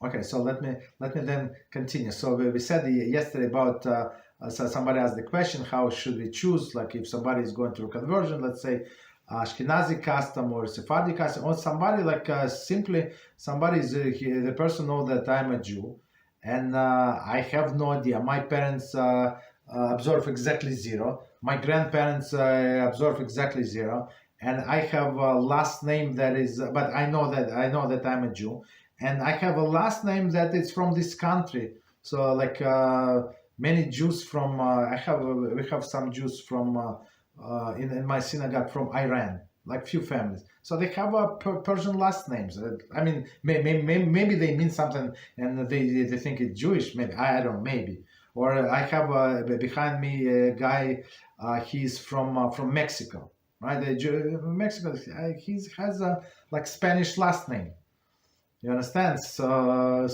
Okay, so let me then continue. So we said yesterday about so somebody asked the question, how should we choose? Like if somebody is going through conversion, let's say Ashkenazi custom or Sephardi custom, or somebody like simply somebody is the person knows that I'm a Jew, and I have no idea. My parents observe exactly zero. My grandparents observe exactly zero, and I have a last name that is. But I know that I'm a Jew, and I have a last name that is from this country. So like many Jews from we have some Jews from in my synagogue from Iran, like few families. So they have a Persian last names. I mean, maybe they mean something and they think it's Jewish. Maybe I don't know. Maybe. Or I have behind me a guy. He's from Mexico, right? Mexico. He has a like Spanish last name. You understand? So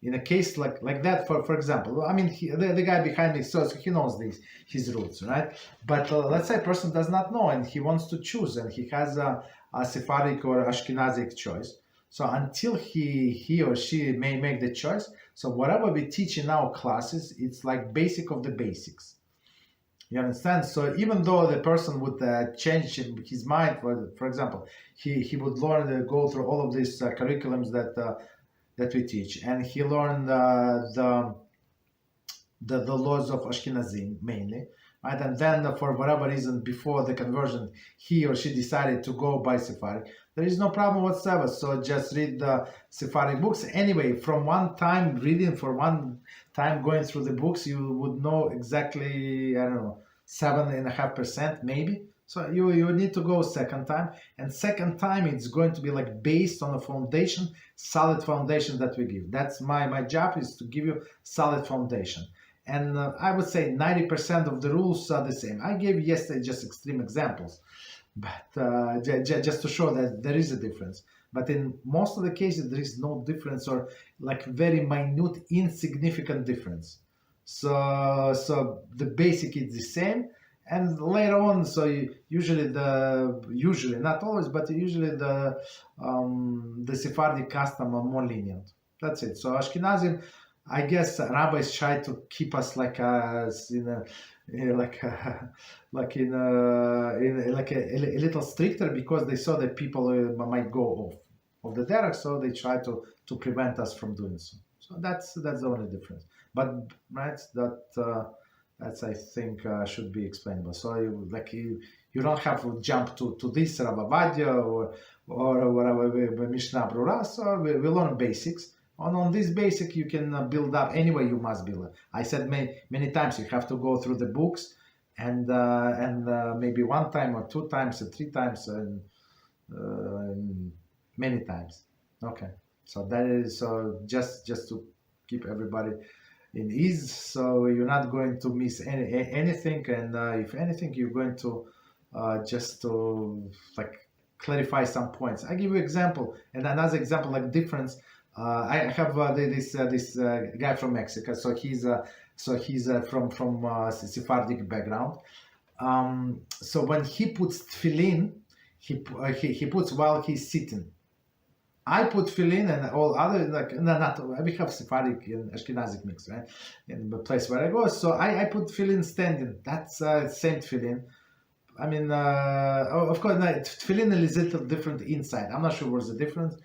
in a case like that, for example, I mean, the guy behind me, so he knows his roots, right? But let's say a person does not know and he wants to choose, and he has a Sephardic or Ashkenazic choice. So until he or she may make the choice, so whatever we teach in our classes, it's like basic of the basics. You understand? So even though the person would change his mind, for example, he would learn go through all of these curriculums that we teach, and he learned the laws of Ashkenazim mainly, right? And then for whatever reason, before the conversion, he or she decided to go by Sephardic. There is no problem whatsoever. So just read the Sephardic books. Anyway, from one time reading, for one time going through the books, you would know exactly, I don't know, 7.5% maybe. So you need to go second time, and second time it's going to be like based on a foundation, solid foundation that we give. That's my job, is to give you solid foundation. And I would say 90% of the rules are the same. I gave yesterday just extreme examples, but just to show that there is a difference. But in most of the cases, there is no difference, or like very minute, insignificant difference. So the basic is the same, and later on, so usually not always, but usually the Sephardic custom are more lenient. That's it. So Ashkenazim, I guess rabbis try to keep us like in a like in a little stricter, because they saw that people might go off of the derech, so they try to prevent us from doing so. So that's the only difference. But right, that's I think should be explainable. So you don't have to jump to this Rabbi or whatever Mishnah Brura. So we learn basics. On this basic, you can build up. Anyway, you must build it. I said many times you have to go through the books, and maybe one time or two times or three times and many times. Okay, so that is just to keep everybody in ease. So you're not going to miss anything, and if anything, you're going to just to like clarify some points. I give you example, and another example like difference. I have this guy from Mexico, so he's from Sephardic background. So when he puts tefillin, he puts while he's sitting. I put tefillin and all other, like, no, not, we have Sephardic and Ashkenazic mix, right? In the place where I go. So I put tefillin standing. That's same tefillin. I mean, of course, no, tefillin is a little different inside. I'm not sure what's the difference.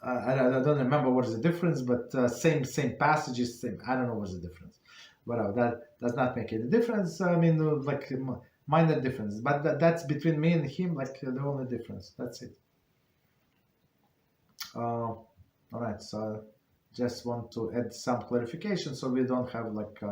I don't remember what is the difference, but same passages, same. I don't know what's the difference. Whatever, that does not make any difference. I mean, like minor difference, but that's between me and him, like the only difference. That's it. All right, so just want to add some clarification so we don't have like